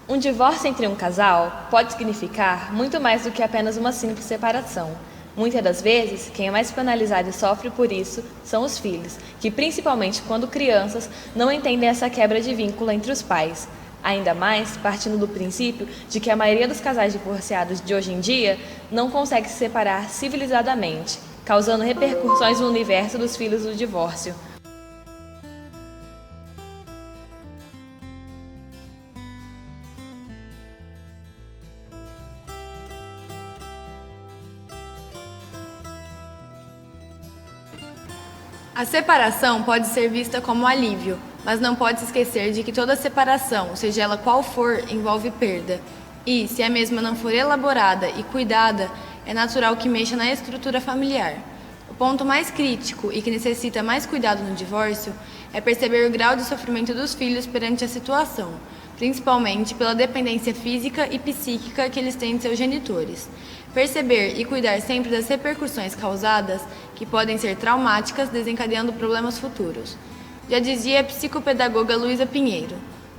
Um divórcio entre um casal pode significar muito mais do que apenas uma simples separação. Muitas das vezes, quem é mais penalizado e sofre por isso são os filhos, que principalmente quando crianças não entendem essa quebra de vínculo entre os pais. Ainda mais partindo do princípio de que a maioria dos casais divorciados de hoje em dia não consegue se separar civilizadamente, causando repercussões no universo dos filhos do divórcio. A separação pode ser vista como alívio, mas não pode se esquecer de que toda separação, seja ela qual for, envolve perda. E, se a mesma não for elaborada e cuidada, é natural que mexa na estrutura familiar. O ponto mais crítico e que necessita mais cuidado no divórcio é perceber o grau de sofrimento dos filhos perante a situação, principalmente pela dependência física e psíquica que eles têm de seus genitores. Perceber e cuidar sempre das repercussões causadas, que podem ser traumáticas, desencadeando problemas futuros. Já dizia a psicopedagoga Luísa Pinheiro,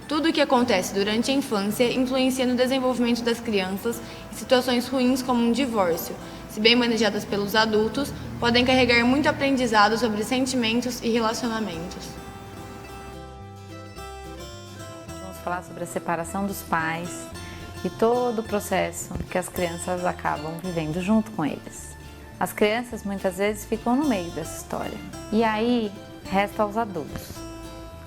tudo o que acontece durante a infância influencia no desenvolvimento das crianças e situações ruins como um divórcio, se bem manejadas pelos adultos, podem carregar muito aprendizado sobre sentimentos e relacionamentos. Vamos falar sobre a separação dos pais e todo o processo que as crianças acabam vivendo junto com eles. As crianças muitas vezes ficam no meio dessa história. E aí resta aos adultos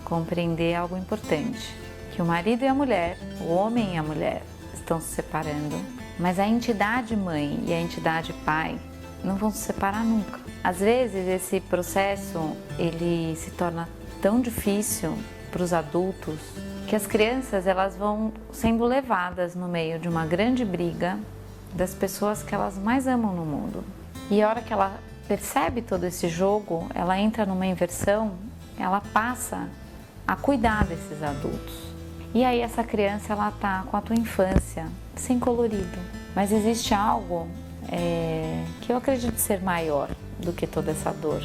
compreender algo importante, que o marido e a mulher, o homem e a mulher estão se separando, mas a entidade mãe e a entidade pai não vão se separar nunca. Às vezes esse processo ele se torna tão difícil para os adultos que as crianças elas vão sendo levadas no meio de uma grande briga das pessoas que elas mais amam no mundo. E a hora que ela percebe todo esse jogo, ela entra numa inversão, ela passa a cuidar desses adultos. E aí essa criança ela tá com a tua infância sem colorido. Mas existe algo que eu acredito ser maior do que toda essa dor,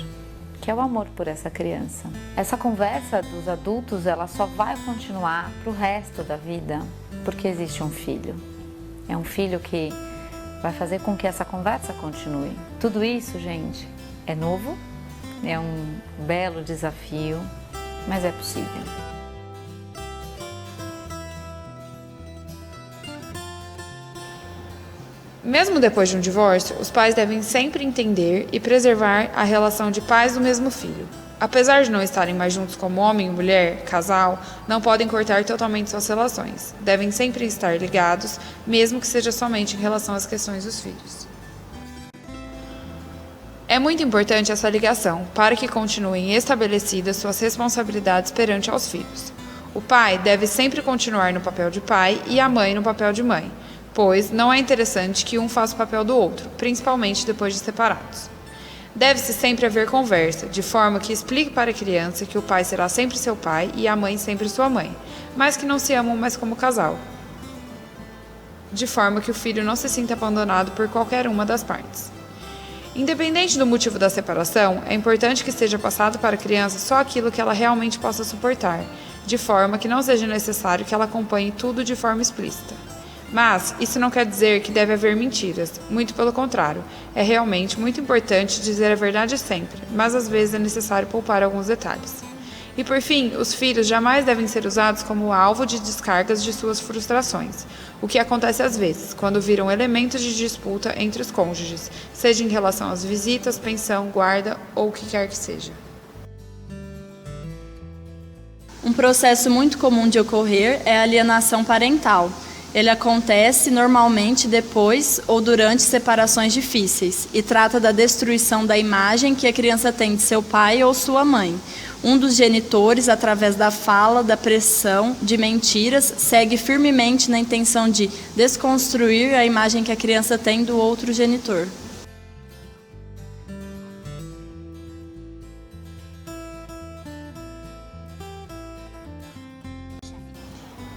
que é o amor por essa criança. Essa conversa dos adultos ela só vai continuar para o resto da vida, porque existe um filho. É um filho que vai fazer com que essa conversa continue. Tudo isso, gente, é novo, é um belo desafio, mas é possível. Mesmo depois de um divórcio, os pais devem sempre entender e preservar a relação de pais do mesmo filho. Apesar de não estarem mais juntos como homem e mulher, casal, não podem cortar totalmente suas relações. Devem sempre estar ligados, mesmo que seja somente em relação às questões dos filhos. É muito importante essa ligação para que continuem estabelecidas suas responsabilidades perante aos filhos. O pai deve sempre continuar no papel de pai e a mãe no papel de mãe, pois não é interessante que um faça o papel do outro, principalmente depois de separados. Deve-se sempre haver conversa, de forma que explique para a criança que o pai será sempre seu pai e a mãe sempre sua mãe, mas que não se amam mais como casal, de forma que o filho não se sinta abandonado por qualquer uma das partes. Independente do motivo da separação, é importante que seja passado para a criança só aquilo que ela realmente possa suportar, de forma que não seja necessário que ela acompanhe tudo de forma explícita. Mas isso não quer dizer que deve haver mentiras, muito pelo contrário, é realmente muito importante dizer a verdade sempre, mas às vezes é necessário poupar alguns detalhes. E por fim, os filhos jamais devem ser usados como alvo de descargas de suas frustrações, o que acontece às vezes, quando viram elementos de disputa entre os cônjuges, seja em relação às visitas, pensão, guarda ou o que quer que seja. Um processo muito comum de ocorrer é a alienação parental. Ele acontece normalmente depois ou durante separações difíceis e trata da destruição da imagem que a criança tem de seu pai ou sua mãe. Um dos genitores, através da fala, da pressão, de mentiras, segue firmemente na intenção de desconstruir a imagem que a criança tem do outro genitor.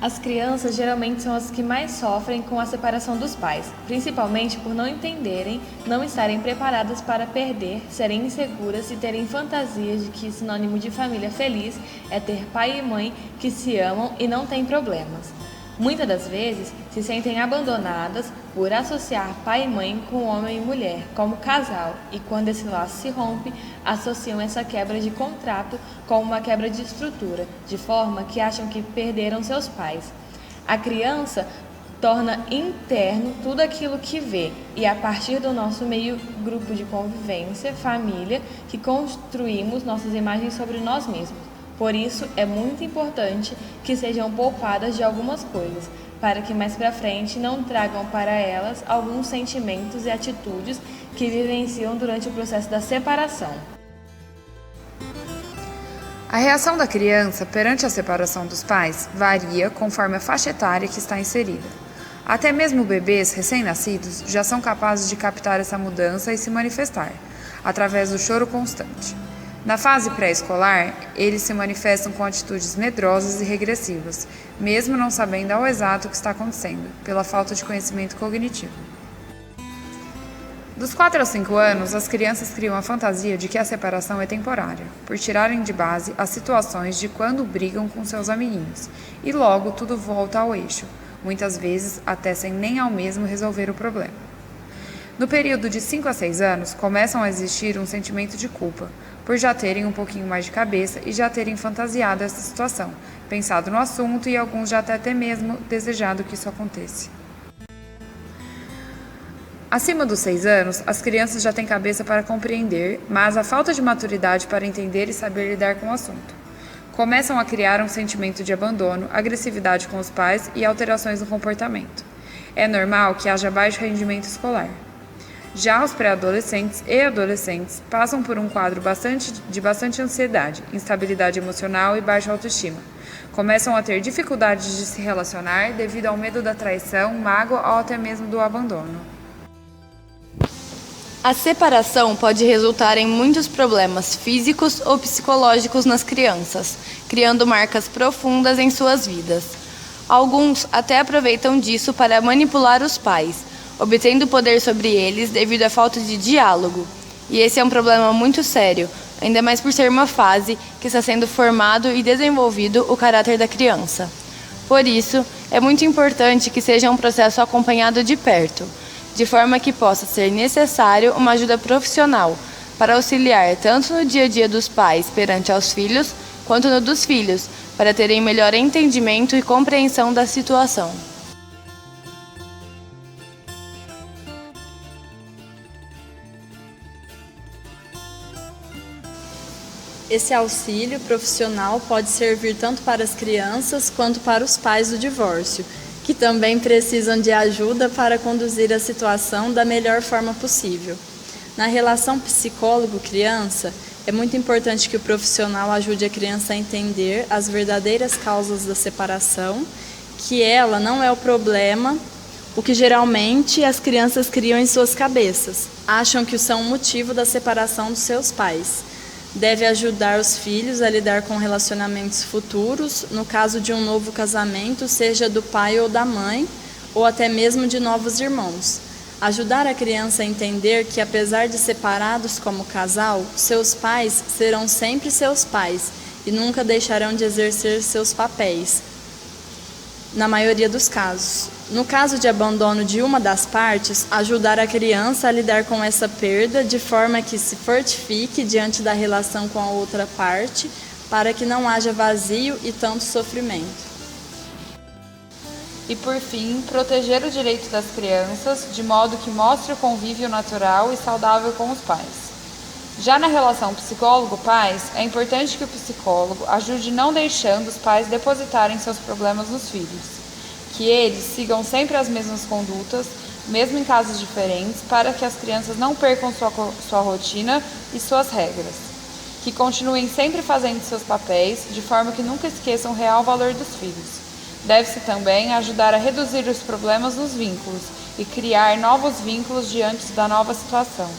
As crianças geralmente são as que mais sofrem com a separação dos pais, principalmente por não entenderem, não estarem preparadas para perder, serem inseguras e terem fantasias de que sinônimo de família feliz é ter pai e mãe que se amam e não têm problemas. Muitas das vezes se sentem abandonadas por associar pai e mãe com homem e mulher, como casal, e quando esse laço se rompe, associam essa quebra de contrato com uma quebra de estrutura, de forma que acham que perderam seus pais. A criança torna interno tudo aquilo que vê, e a partir do nosso meio grupo de convivência, família, que construímos nossas imagens sobre nós mesmos. Por isso, é muito importante que sejam poupadas de algumas coisas, para que mais para frente não tragam para elas alguns sentimentos e atitudes que vivenciam durante o processo da separação. A reação da criança perante a separação dos pais varia conforme a faixa etária que está inserida. Até mesmo bebês recém-nascidos já são capazes de captar essa mudança e se manifestar, através do choro constante. Na fase pré-escolar, eles se manifestam com atitudes medrosas e regressivas, mesmo não sabendo ao exato o que está acontecendo, pela falta de conhecimento cognitivo. Dos 4 aos 5 anos, as crianças criam a fantasia de que a separação é temporária, por tirarem de base as situações de quando brigam com seus amiguinhos, e logo tudo volta ao eixo, muitas vezes até sem nem ao mesmo resolver o problema. No período de 5 a 6 anos, começam a existir um sentimento de culpa, por já terem um pouquinho mais de cabeça e já terem fantasiado essa situação, pensado no assunto e alguns já até mesmo desejado que isso aconteça. Acima dos 6 anos, as crianças já têm cabeça para compreender, mas a falta de maturidade para entender e saber lidar com o assunto. Começam a criar um sentimento de abandono, agressividade com os pais e alterações no comportamento. É normal que haja baixo rendimento escolar. Já os pré-adolescentes e adolescentes passam por um quadro de bastante ansiedade, instabilidade emocional e baixa autoestima. Começam a ter dificuldades de se relacionar devido ao medo da traição, mágoa ou até mesmo do abandono. A separação pode resultar em muitos problemas físicos ou psicológicos nas crianças, criando marcas profundas em suas vidas. Alguns até aproveitam disso para manipular os pais, obtendo poder sobre eles devido à falta de diálogo. E esse é um problema muito sério, ainda mais por ser uma fase que está sendo formado e desenvolvido o caráter da criança. Por isso, é muito importante que seja um processo acompanhado de perto, de forma que possa ser necessário uma ajuda profissional para auxiliar tanto no dia a dia dos pais perante aos filhos, quanto no dos filhos, para terem melhor entendimento e compreensão da situação. Esse auxílio profissional pode servir tanto para as crianças quanto para os pais do divórcio, que também precisam de ajuda para conduzir a situação da melhor forma possível. Na relação psicólogo-criança, é muito importante que o profissional ajude a criança a entender as verdadeiras causas da separação, que ela não é o problema, o que geralmente as crianças criam em suas cabeças. Acham que são o motivo da separação dos seus pais. Deve ajudar os filhos a lidar com relacionamentos futuros, no caso de um novo casamento, seja do pai ou da mãe, ou até mesmo de novos irmãos. Ajudar a criança a entender que, apesar de separados como casal, seus pais serão sempre seus pais e nunca deixarão de exercer seus papéis, na maioria dos casos. No caso de abandono de uma das partes, ajudar a criança a lidar com essa perda de forma que se fortifique diante da relação com a outra parte, para que não haja vazio e tanto sofrimento. E, por fim, proteger o direito das crianças, de modo que mostre o convívio natural e saudável com os pais. Já na relação psicólogo-pais, é importante que o psicólogo ajude não deixando os pais depositarem seus problemas nos filhos, que eles sigam sempre as mesmas condutas, mesmo em casos diferentes, para que as crianças não percam sua rotina e suas regras, que continuem sempre fazendo seus papéis, de forma que nunca esqueçam o real valor dos filhos. Deve-se também ajudar a reduzir os problemas nos vínculos e criar novos vínculos diante da nova situação.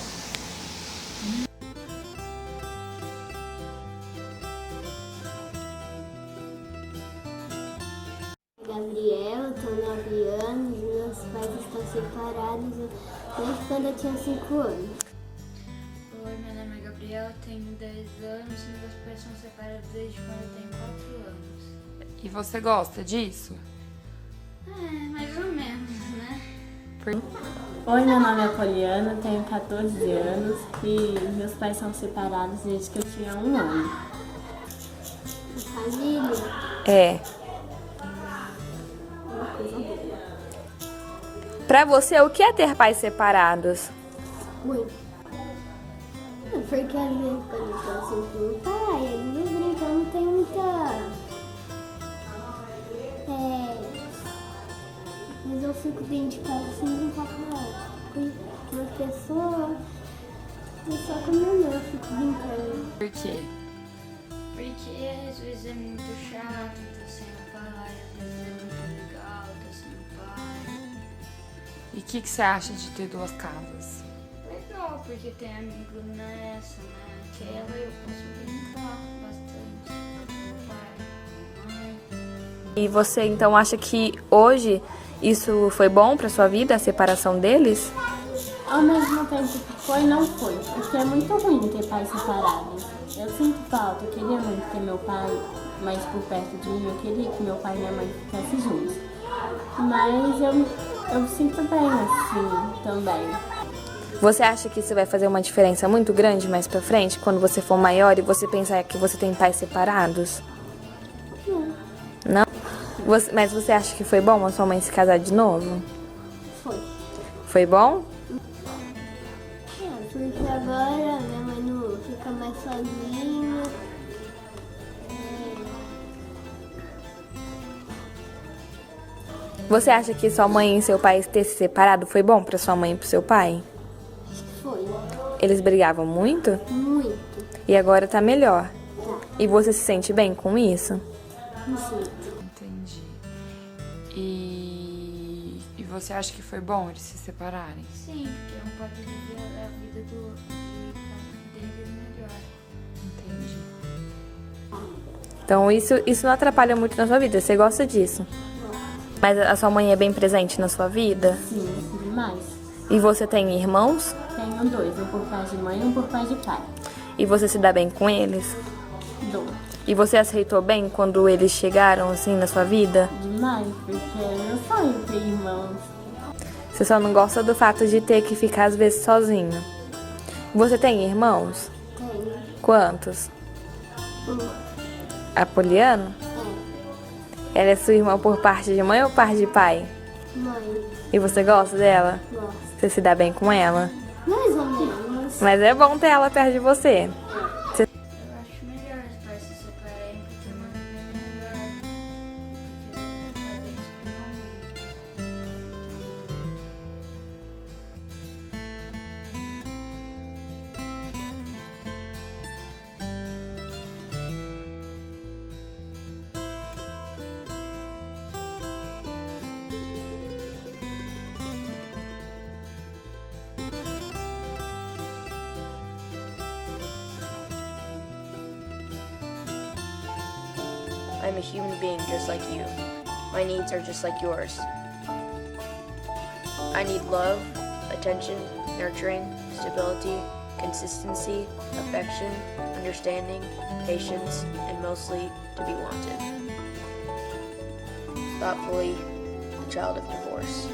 Gabriela, tenho 9 anos, meus pais estão separados desde quando eu tinha 5 anos. Oi, meu nome é Gabriela, tenho 10 anos e meus pais são separados desde quando eu tenho 4 anos. E você gosta disso? Mais ou menos, né? Oi, meu nome é Poliana, tenho 14 anos e meus pais são separados desde que eu tinha 1 ano. Família É. é uma coisa boa. Pra você, o que é ter pais separados? Muito. Porque às vezes quando eu tô assim com meu pai, eles brincam, não tem muita... Mas eu fico dentro de casa assim, brincar com as pessoas. E só com a minha irmã eu fico brincando. Por quê? Porque às vezes é muito chato, tá sem o pai, às vezes é muito legal, tá sem o pai. E o que você acha de ter 2 casas? Legal, porque tem amigo nessa, né? Aquela eu posso brincar bastante com o pai, com a mãe. E você então acha que hoje isso foi bom pra sua vida, a separação deles? Ao mesmo tempo que foi, não foi. Porque é muito ruim ter pais separados. Eu sinto falta, eu queria muito ter meu pai mais por perto de mim. Eu queria que meu pai e minha mãe ficassem juntos. Mas eu sinto bem assim também. Você acha que isso vai fazer uma diferença muito grande mais pra frente, quando você for maior e você pensar que você tem pais separados? Não? Mas você acha que foi bom a sua mãe se casar de novo? Foi. Foi bom? Porque agora minha mãe não fica mais sozinha. Você acha que sua mãe e seu pai ter se separado foi bom pra sua mãe e pro seu pai? Acho que foi. Eles brigavam muito? Muito. E agora tá melhor? Tá. E você se sente bem com isso? Me sinto. Entendi. E você acha que foi bom eles se separarem? Sim, porque um pode viver a vida deles melhor. Entendi. Então isso não atrapalha muito na sua vida, você gosta disso? Mas a sua mãe é bem presente na sua vida? Sim, demais. E você tem irmãos? Tenho 2, um por pai de mãe e um por pai de pai. E você se dá bem com eles? Dou. E você aceitou bem quando eles chegaram assim na sua vida? Demais, porque é meu sonho ter irmãos. Você só não gosta do fato de ter que ficar às vezes sozinho. Você tem irmãos? Tenho. Quantos? Um. A Poliana? Ela é sua irmã por parte de mãe ou por parte de pai? Mãe. E você gosta dela? Gosto. Você se dá bem com ela? Mais ou menos. Mas é bom ter ela perto de você. Eu acho melhor os pais se separarem pra ter uma vida melhor. Porque às vezes não. I'm a human being just like you. My needs are just like yours. I need love, attention, nurturing, stability, consistency, affection, understanding, patience, and mostly to be wanted. Thoughtfully, a child of divorce.